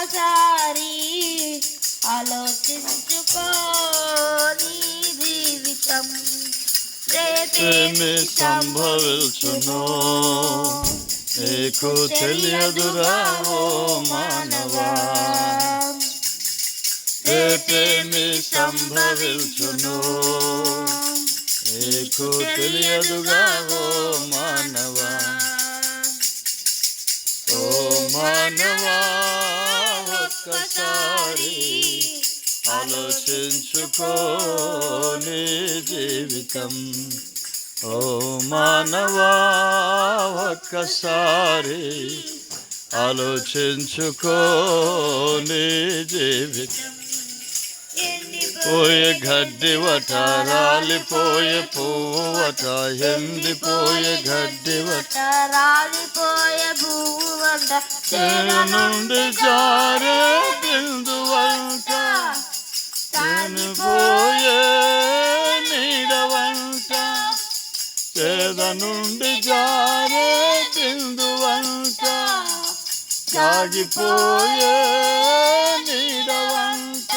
ఒక్కసారి ఆలోచించుకో నీ జీవితం రేపేమి సంభవించును నీకు తెలియదురా ఓ మానవా, రేపేమి సంభవించును నీకు తెలియదుగా ఓ మానవా. ఓ మానవా, ఒక్కసారి ఆలోచించుకో నీ జీవితం. ఓ మానవా, ఒక్కసారి ఆలోచించుకో నీ జీవితం. పోయే గడ్డివట, రాలిపోయే పువ్వువట, ఎండిపోయే గడ్డివట, రాలిపోయే పువ్వువట, చేల నుండి జారే బిందువంట, చనిపోయే నీడవంట, చేద నుండి జారే బిందువంట, సాగిపోయే నీడవంట,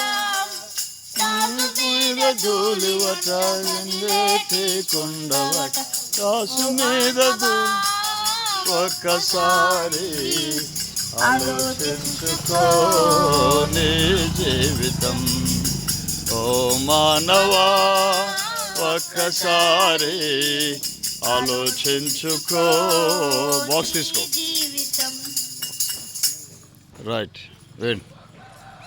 ధూళివట, ఎండేటి కొండవట, కాసు మీద ఒక్కసారి ఆలోచించుకో నీ జీవితం. ఓ మానవా, ఒక్కసారి ఆలోచించుకో. బాక్స్ తీసుకో. Right, wait.